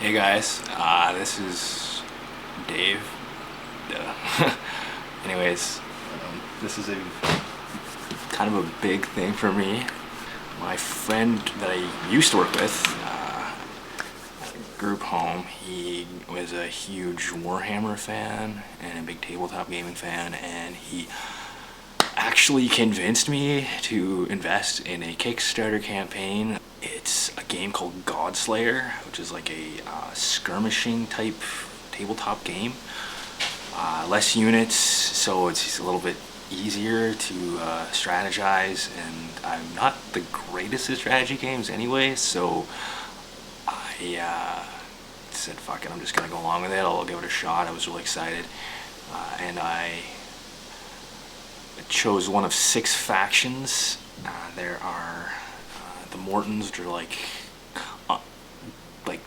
Hey guys, this is Dave. Anyways, this is a kind of a big thing for me. My friend that I used to work with, group home, he was a huge Warhammer fan and a big tabletop gaming fan, and he actually convinced me to invest in a Kickstarter campaign. It's a game called GodSlayer, which is like a skirmishing type tabletop game. Less units, so it's a little bit easier to strategize, and I'm not the greatest at strategy games anyway, so I said fuck it, I'm just gonna go along with it. I'll give it a shot. I was really excited, and I chose one of 6 factions. There are the Mortons, which are like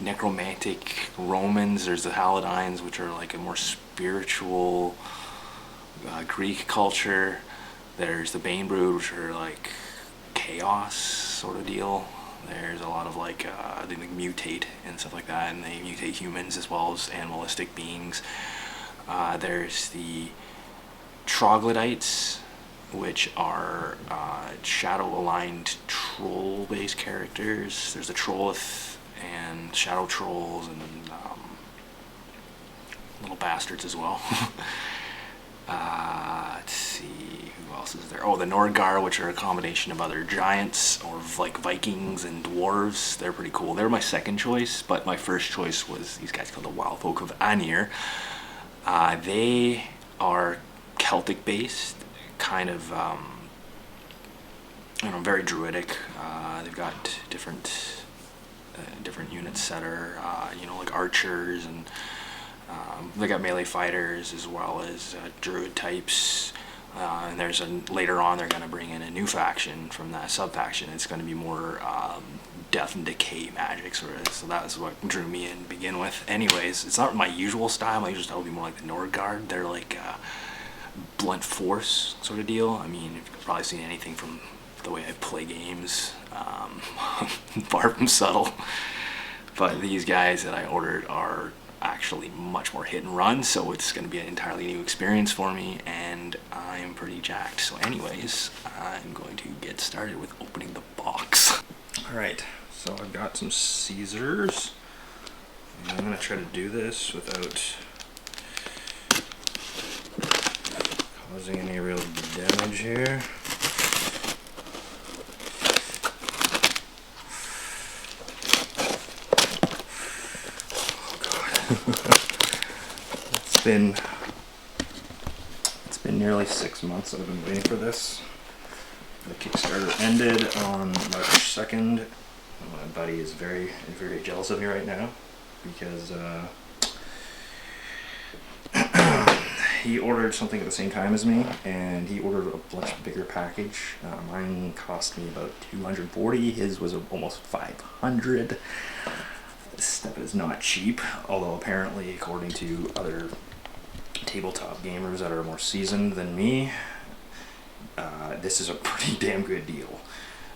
necromantic Romans. There's the Paladins, which are like a more spiritual Greek culture. There's the Bane Brood, which are like chaos sort of deal. There's a lot of like they mutate and stuff like that, and they mutate humans as well as animalistic beings. There's the Troglodytes, which are shadow-aligned troll-based characters. There's the Trollith and shadow trolls and little bastards as well. Let's see, who else is there? Oh, the Nordgar, which are a combination of other giants or like Vikings and dwarves. They're pretty cool. They're my second choice, but my first choice was these guys called the Wild Folk of Anir. They are Celtic-based, kind of, I don't know, very druidic. They've got different units that are, like archers, and they got melee fighters as well as druid types. And later on they're going to bring in a new faction from that sub-faction. It's going to be more death and decay magic sort of. So that's what drew me in to begin with. Anyways, it's not my usual style. My usual style would be more like the Nordguard. They're like blunt force sort of deal. I mean, you've probably seen anything from the way I play games, far from subtle. But these guys that I ordered are actually much more hit and run, so it's going to be an entirely new experience for me, and I'm pretty jacked. So anyways, I'm going to get started with opening the box. Alright, so I've got some Caesars, and I'm going to try to do this without causing any real damage here. It's been nearly 6 months that I've been waiting for this. The Kickstarter ended on March 2nd. My buddy is very, very jealous of me right now because he ordered something at the same time as me, and he ordered a much bigger package. Mine cost me about $240. His was almost $500. This stuff is not cheap, although apparently, according to other tabletop gamers that are more seasoned than me, this is a pretty damn good deal.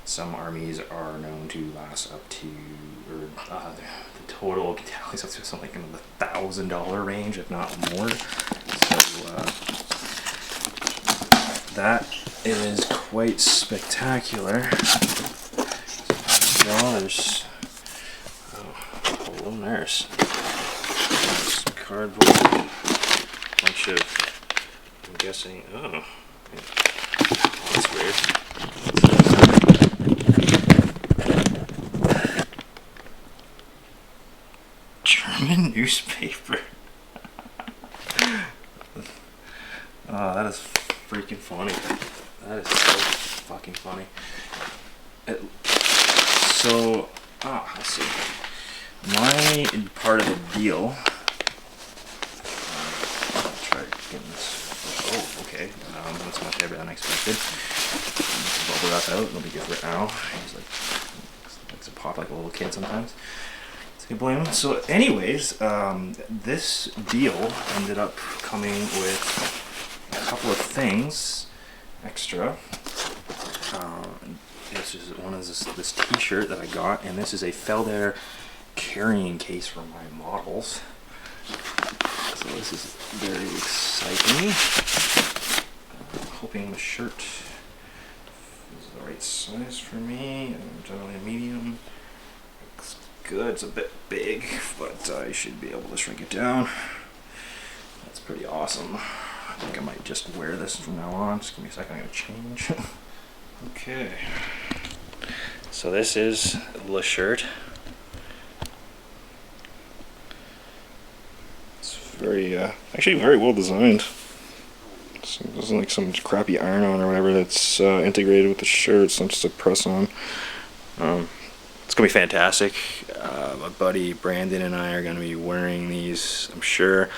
Some armies are known to last up to, or the total tallies up to something in the $1,000 range, if not more. So that is quite spectacular. There's there's some cardboard, bunch of, I'm guessing, oh, that's weird. German newspaper. Oh, that is freaking funny. That is so fucking funny. Let's see. My part of the deal. I'll try getting this. Oh, okay. That's much heavier than I expected. Bubble wrap out. It'll be good right now. He's likes to pop like a little kid sometimes. So you blame him. So, anyways, this deal ended up coming with a couple of things extra. This is this T-shirt that I got, and this is a Felder carrying case for my models. So this is very exciting. Hoping the shirt is the right size for me. I'm generally a medium. Looks good. It's a bit big, but I should be able to shrink it down. That's pretty awesome. I think I might just wear this from now on. Just give me a second, I'm gonna change. Okay. So this is the shirt. It's very, actually very well designed. It wasn't like some crappy iron-on or whatever that's integrated with the shirt. It's not just a press-on. It's gonna be fantastic. My buddy Brandon and I are gonna be wearing these, I'm sure.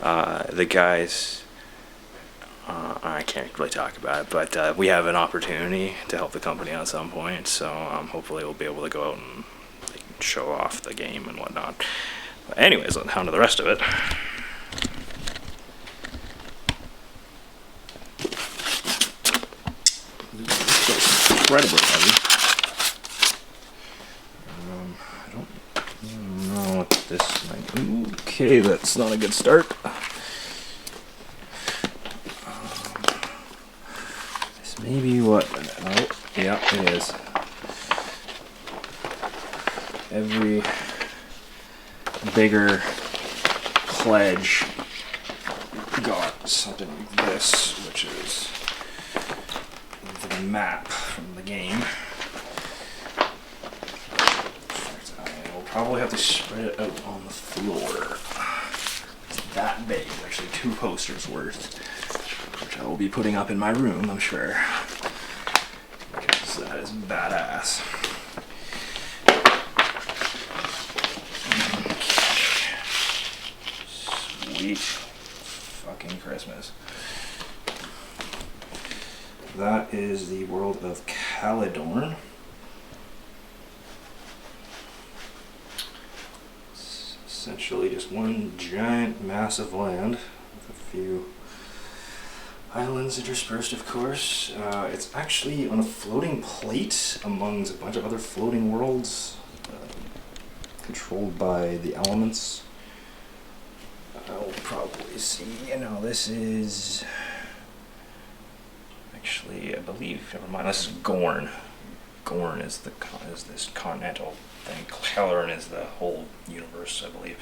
The guys, I can't really talk about it, but we have an opportunity to help the company out at some point, so hopefully we'll be able to go out and show off the game and whatnot. But anyways, on to the rest of it. Incredibly heavy. I don't know what this might. Okay, that's not a good start. This may be what. Oh, yeah, it is. Every bigger pledge got something like this, which is the map from the game. I will probably have to spread it out on the floor. It's that big, actually 2 posters worth, which I will be putting up in my room, I'm sure, because that is badass. Sweet fucking Christmas. That is the world of Caledorn. It's essentially just one giant, massive land with a few islands interspersed, of course. It's actually on a floating plate amongst a bunch of other floating worlds, controlled by the elements. I'll probably see, this is... Actually, I believe, never mind, this is Gorn. Gorn is this continental thing. Caledorn is the whole universe, I believe.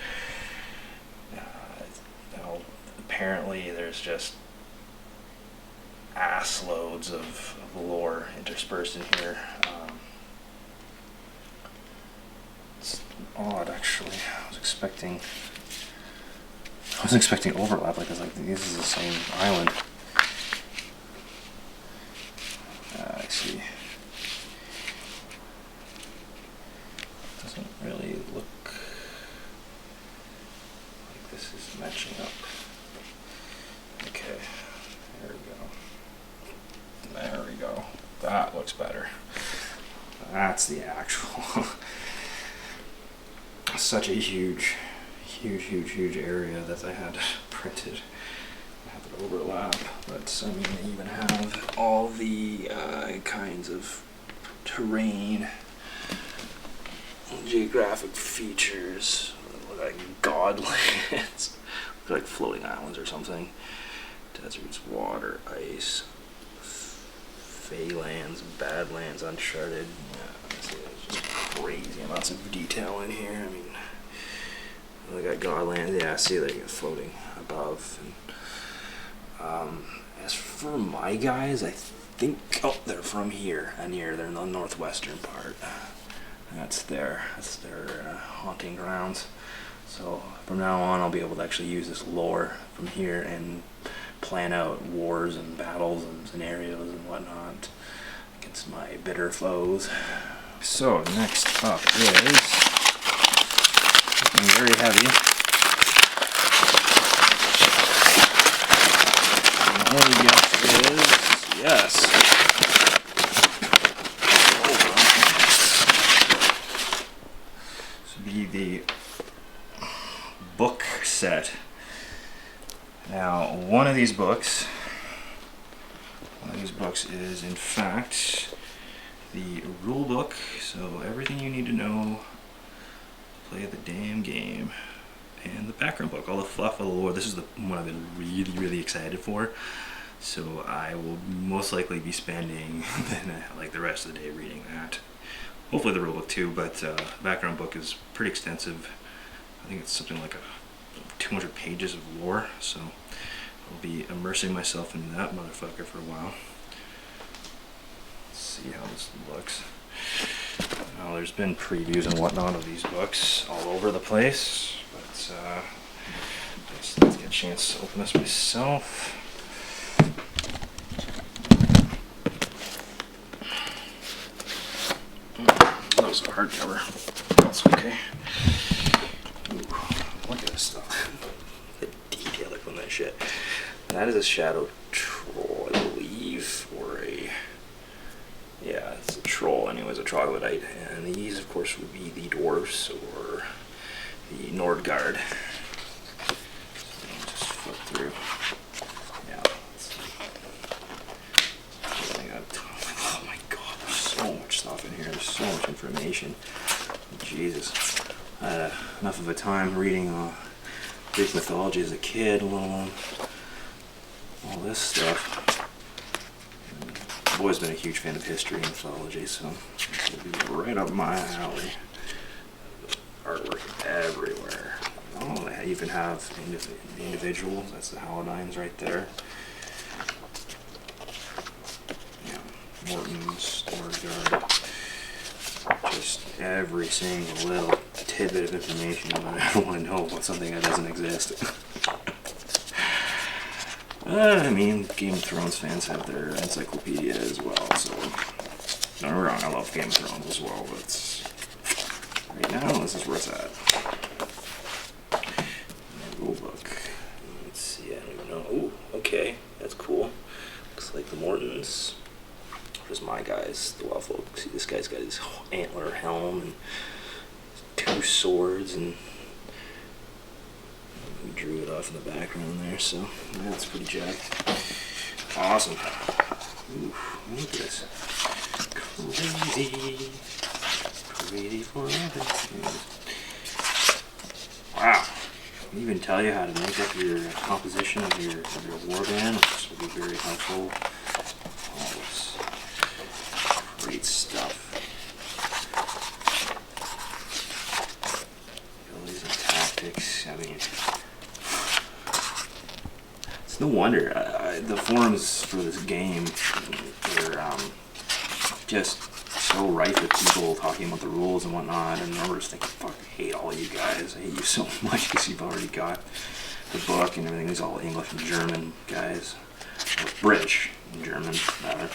Apparently there's just ass loads of lore interspersed in here. It's odd, actually. I was expecting overlap, because like this is the same island. I see. Doesn't really look like this is matching up. Okay, there we go. There we go. That looks better. That's the actual. Such a huge area that I had printed. I have it overlap, but I mean, they even have all the kinds of terrain, geographic features, like godlands, like floating islands or something. Deserts, water, ice, Feylands, Badlands, Uncharted. It's just crazy amounts of detail in here. I mean, they got Godlands, yeah, I see they get floating above. And, as for my guys, I think, they're from here, and here, they're in the northwestern part. That's their haunting grounds. So from now on, I'll be able to actually use this lore from here and plan out wars and battles and scenarios and whatnot against my bitter foes. So next up is something very heavy. And the only guess is yes. This would be the book set. Now, one of these books is in fact the rule book, so everything you need to know play the damn game. And the background book, all the fluff, all the lore. This is the one I've been really, really excited for. So I will most likely be spending like the rest of the day reading that. Hopefully the real book too, but the background book is pretty extensive. I think it's something like 200 pages of lore, so I'll be immersing myself in that motherfucker for a while. Let's see how this looks. Now, there's been previews and whatnot of these books all over the place, but let's get a chance to open this myself. That was a hardcover. That's okay. Ooh, look at this stuff. The detail they put in that shit. That is a shadow troll, I believe, or a... yeah, it's a troll, anyways, a troglodyte. And these, of course, would be the dwarves or the Nordgard. So just flip through. Yeah. Oh my god, there's so much stuff in here. There's so much information. Jesus. I had enough of a time reading Greek mythology as a kid, let alone all this stuff. I've always been a huge fan of history and mythology, so it'll be right up my alley. Artwork everywhere. Oh, they even have individuals. That's the Haladines right there. Yeah, Morton's, Nordgard. Just every single little tidbit of information I ever want to know about something that doesn't exist. I mean, Game of Thrones fans have their encyclopedia as well, so don't get me wrong, I love Game of Thrones as well, but right now, this is where it's at. Rule book. Let's see, I don't even know. Ooh, okay, that's cool. Looks like the Mortons. There's my guys, the Wild See, this guy's got his antler helm and 2 swords, and we drew it off in the background there, so that's pretty jacked. Awesome. Ooh, look at this. Crazy. Crazy forever. Wow. They even tell you how to make up your composition of your warband, which will be very helpful. All this great stuff. Abilities and tactics. I mean, it's no wonder the forums for this game are just so rife with people talking about the rules and whatnot, and I remember just thinking, fuck, I hate all you guys. I hate you so much because you've already got the book and everything. It's all English and German guys, or British and German rather.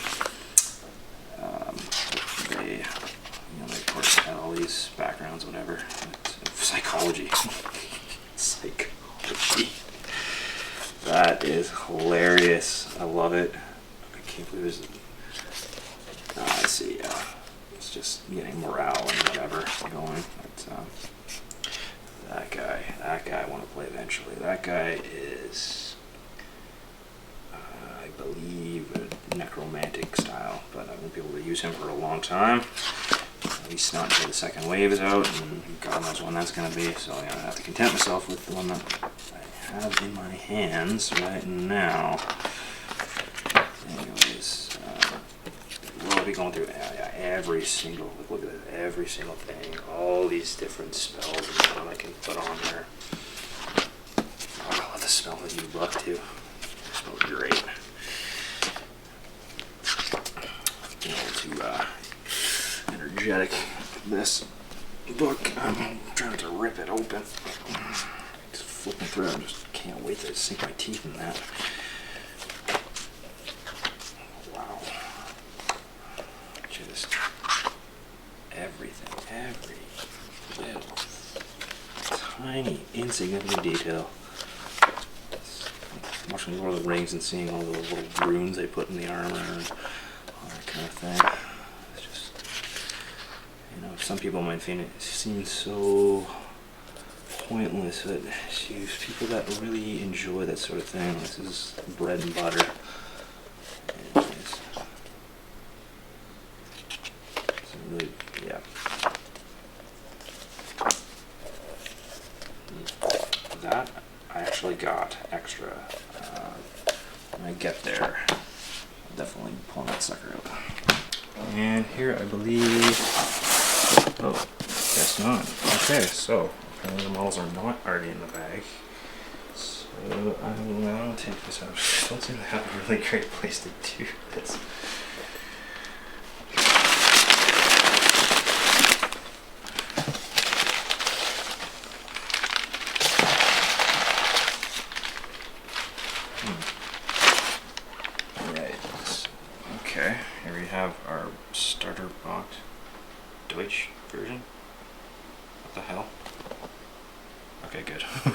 They, they of course had all these backgrounds, whatever. Psychology. Psychology. That is hilarious. I love it. I can't believe there's. I see. It's just getting morale and whatever going. But that guy I want to play eventually. That guy is, I believe, a necromantic style, but I won't be able to use him for a long time. At least not until the second wave is out, and God knows when that's going to be. So I'm going to have to content myself with the one that I have in my hands right now. Anyways, we'll be going through every single, look at this, every single thing, all these different spells and stuff I can put on there. Oh, I love the smell of the new book too. It smells great. To energetic this book, I'm trying to rip it open. Just flipping through it, I just can't wait to sink my teeth in that. Wow. Just everything, every little tiny insignificant detail. Watching Lord of the Rings and seeing all the little runes they put in the armor and all that kind of thing. It's just, some people might find it seems so pointless, but people that really enjoy that sort of thing, this is bread and butter. Anyways. So really, yeah. that I actually got extra. When I get there, I'll definitely pull that sucker out. And here I believe, oh, guess not. Okay, so apparently the models are not already in the bag. So I will now take this out. I don't seem to have a really great place to do this. Okay, here we have our starter box Deutsch version. What the hell? Okay, good. I'm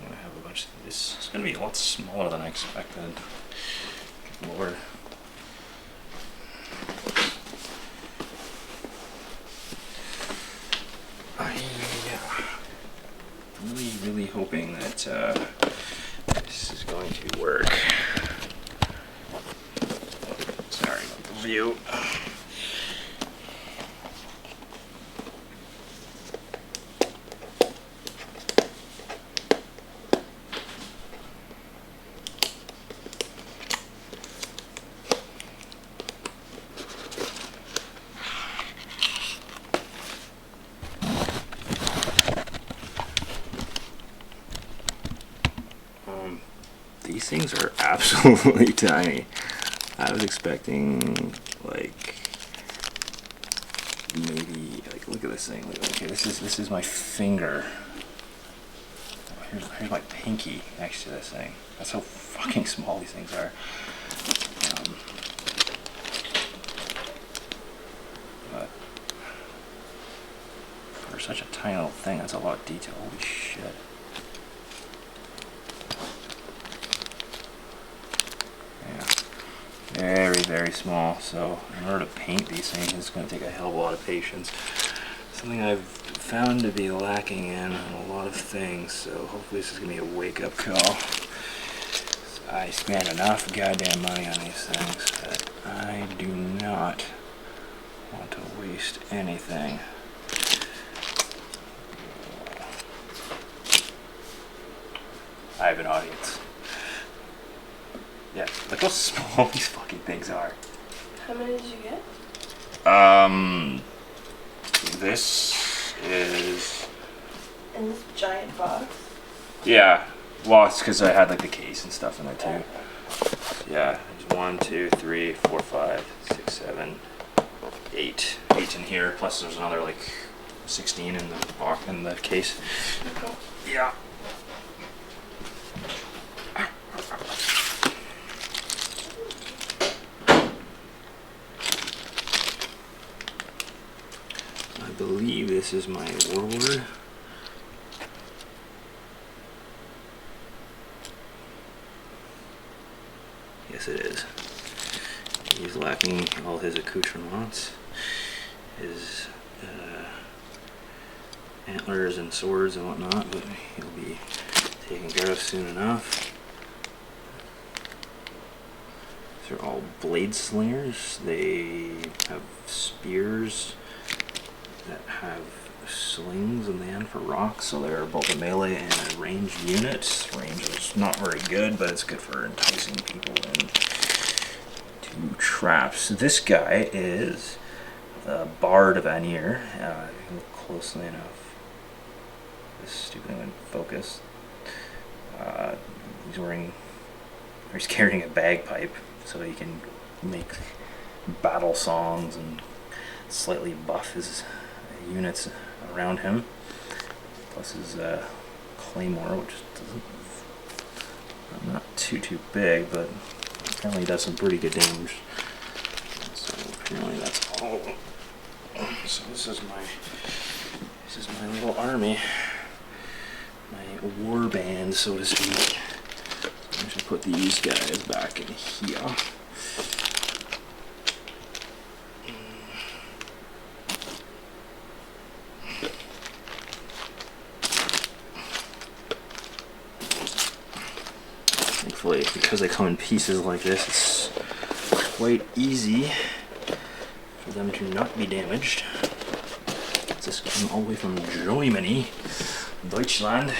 gonna have a bunch of this. It's gonna be a lot smaller than I expected. Good Lord. I'm really hoping that this is going to work. Sorry about the view. These things are absolutely tiny. I was expecting like maybe like look at this thing. Okay, this is my finger. Here's my pinky next to this thing. That's how fucking small these things are. But for such a tiny little thing, that's a lot of detail. Holy shit. Very small, so in order to paint these things it's going to take a hell of a lot of patience. Something I've found to be lacking in a lot of things, so hopefully this is going to be a wake-up call. I spend enough goddamn money on these things that I do not want to waste anything. I have an audience. Yeah, look how small these fucking things are. How many did you get? This is... In this giant box? Yeah, well, it's because I had like the case and stuff in there too. Yeah, there's 1, 2, 3, 4, 5, 6, 7, 8. 8 in here, plus there's another like 16 in the box, in the case. Okay. Yeah. I believe this is my warlord. Yes, it is. He's lacking all his accoutrements, his antlers and swords and whatnot, but he'll be taken care of soon enough. These are all blade slingers. They have spears that have slings in the end for rocks, so they're both a melee and a ranged unit. Range is not very good, but it's good for enticing people into traps. This guy is the Bard of Anir. If you look closely enough, this stupid thing wouldn't focus. He's carrying a bagpipe, so he can make battle songs and slightly buff his units around him, plus his claymore, which doesn't, not too big, but apparently does some pretty good damage. So apparently that's all. So this is my little army, my war band, so to speak. I should put these guys back in here. Thankfully, because they come in pieces like this, it's quite easy for them to not be damaged. This came all the way from Germany, Deutschland.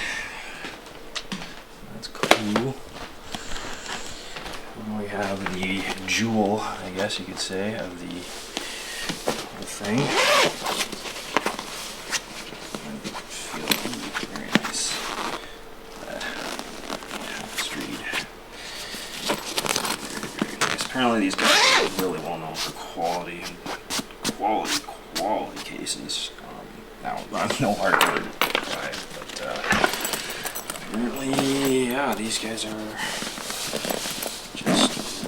That's cool. And we have the jewel, I guess you could say, of the thing. Very nice. Tapestried. Very nice. Apparently these guys are really well known for quality cases. Now, I'm no hardware guy, but apparently, yeah, these guys are just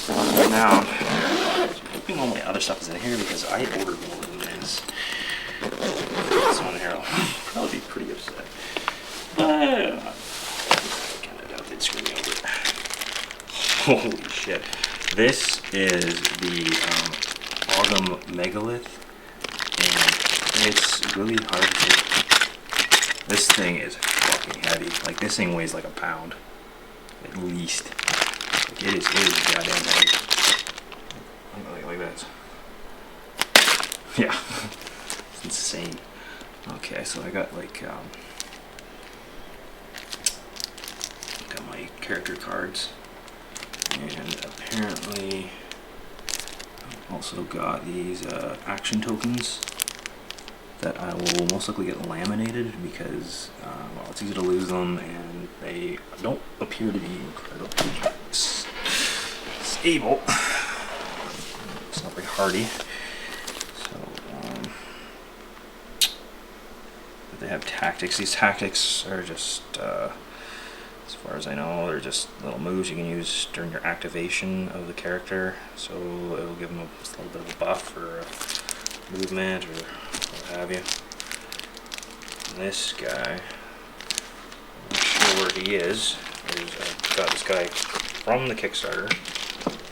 renowned. I'm hoping all my other stuff is in here because I ordered more than this. This one here, I'll probably be pretty upset. I kind of doubt they'd screw me over. Holy shit. This is the Ogum Megalith, and it's really hard to. This thing is fucking heavy. Like, this thing weighs like a pound, at least. Like, it is goddamn heavy. Like this. Yeah, it's insane. Okay, so I got like got my character cards, and apparently also got these action tokens that I will most likely get laminated because well, it's easy to lose them and they don't appear to be incredibly stable. It's not very hardy. So, but they have tactics. These tactics are just, as far as I know, they're just little moves you can use during your activation of the character. So it'll give them just a little bit of a buff or a movement or what have you. And this guy, I'm not sure where he is. I've got this guy from the Kickstarter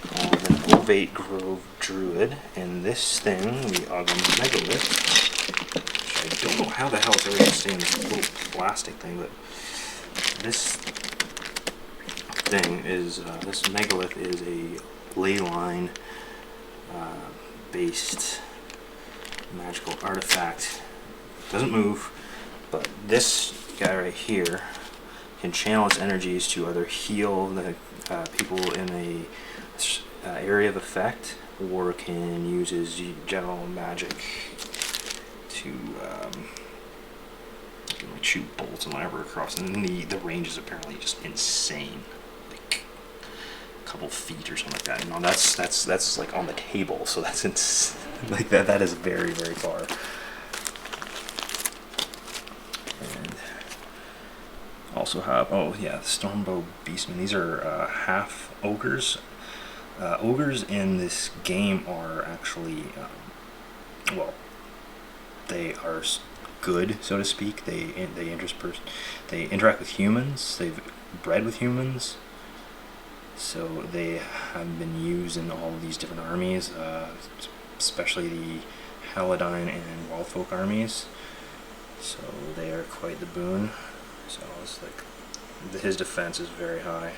called an Ovate Grove Druid, and this thing, the Ogum Megalith, which I don't know how the hell it's ever going to stay in this little plastic thing, but this thing is, this Megalith is a ley line based magical artifact. Doesn't move, but this guy right here can channel its energies to either heal the people in a area of effect, or can use his general magic to like shoot bolts and whatever across. And the range is apparently just insane, like a couple feet or something like that. You know, that's like on the table, so that's like that is very, very far. And also have, oh yeah, the Stormbow Beastmen. These are half ogres. Ogres in this game are actually, well, they are good, so to speak. They interact with humans. They've bred with humans, so they have been used in all of these different armies, especially the Haladine and Wildfolk armies. So they are quite the boon. So it's like his defense is very high.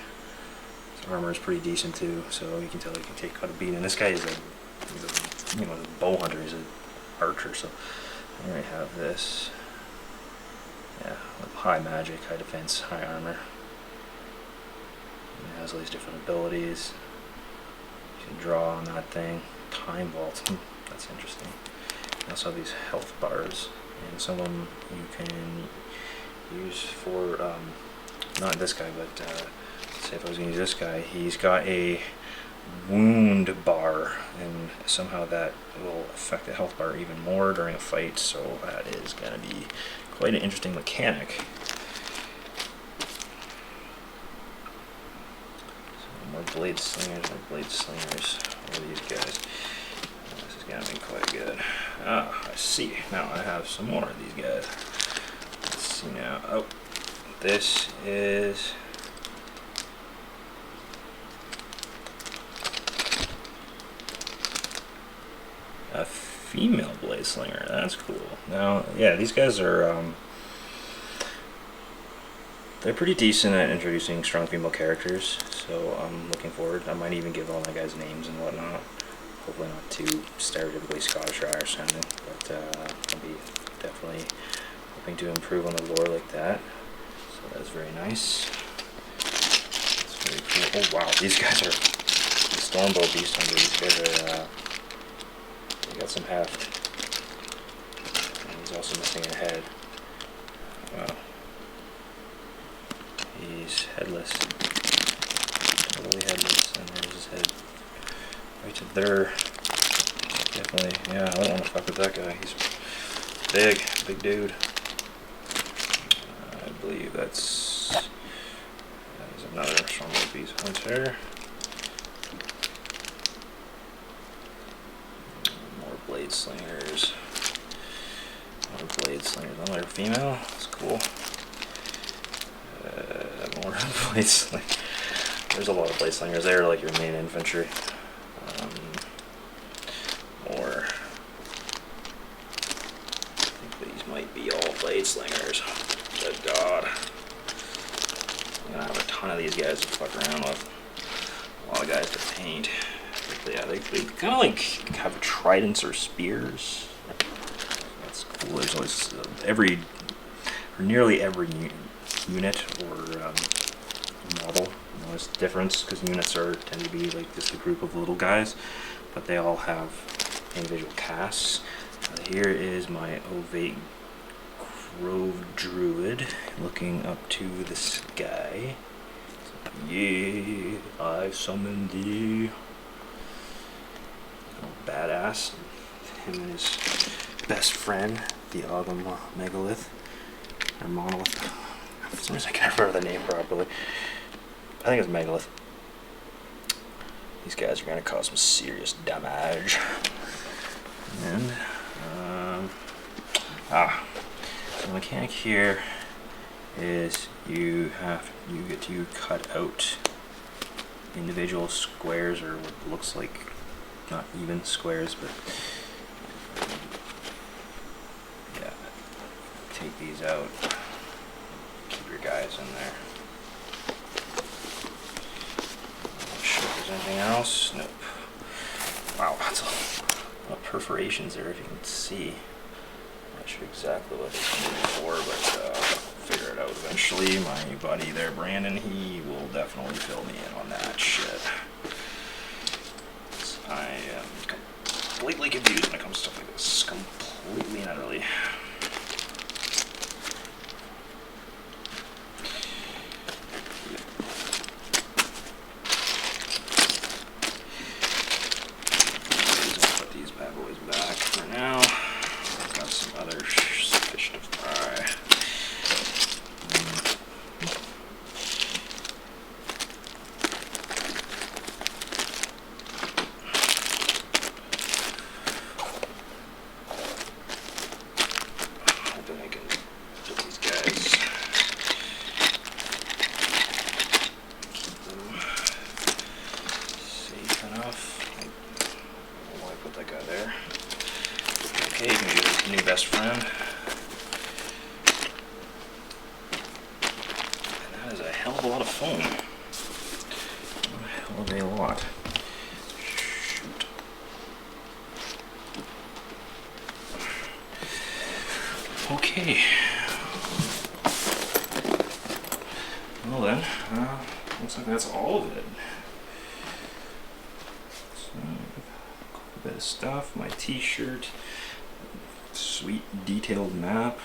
His armor is pretty decent too, so you can tell he can take quite a beat. And this guy is a bow hunter. He's an archer. So I already have this. Yeah, with high magic, high defense, high armor. And it has all these different abilities. You can draw on that thing. Time vault. That's interesting. You also have these health bars, and some of them you can use for not this guy, but say if I was going to use this guy, he's got a wound bar, and somehow that will affect the health bar even more during a fight, so that is going to be quite an interesting mechanic. So more blade slingers. What are these guys? This is going to be quite good. Ah, I see. Now I have some more of these guys. Let's see now. Oh, this is a female blade slinger. That's cool. Now, yeah, these guys are they're pretty decent at introducing strong female characters, so I'm looking forward. I might even give all my guys names and whatnot. Hopefully not too stereotypically Scottish or Irish sounding. but I'll be definitely hoping to improve on the lore like that. So that's very nice. It's very cool. Oh wow, these guys are the Stormbow Beast Hunter. These guys are they got some heft. And he's also missing a head. Wow. He's headless. Totally headless, and there's his head. Right there. Definitely, yeah, I don't want to fuck with that guy. He's big dude. I believe that is another Stormbow Beast Hunter. More Blade Slingers. Another female. That's cool. More Blade Slingers. There's a lot of Blade Slingers there, like your main infantry. Or I think these might be all Blade Slingers. Good God. I'm gonna have a ton of these guys to fuck around with. A lot of guys to paint. But yeah, they kind of like have tridents or spears. That's cool. There's always nearly every unit or model. There's a difference because units tend to be like just a group of little guys, but they all have individual casts. Here is my Ovate Grove Druid looking up to the sky. Yeah, I summoned thee. Badass. Him and his best friend, the Ogum Megalith, or Monolith. For some reason I can't remember the name properly. I think it's Megalith. These guys are going to cause some serious damage. And, so the mechanic here is you get to cut out individual squares, or what looks like not even squares, but yeah, take these out, keep your guys in there. Not sure if there's anything else. Nope. Wow, that's a lot of perforations there, if you can see. Not sure exactly what it's for, but I'll figure it out eventually. My buddy there, Brandon, he will definitely fill me in on that shit. I am completely confused when it comes to stuff like this. Completely and utterly. Put these bad boys back for now. I've got some other fish to fry. Hoping I can get these guys, keep them safe enough. Why put that guy there? Okay, you can be his new best friend. And that is a hell of a lot of foam. A hell of a lot. Shoot. Okay. Well then, looks like that's all of it. So, a bit of stuff, my t-shirt, sweet detailed map,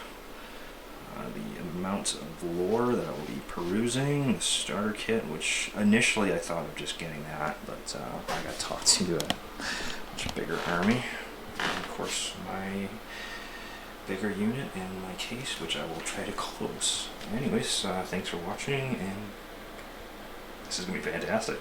the amount of lore that I will be perusing, the starter kit, which initially I thought of just getting that, but I got talked into a much bigger army. And of course, my bigger unit and my case, which I will try to close. Anyways, thanks for watching, and this is going to be fantastic.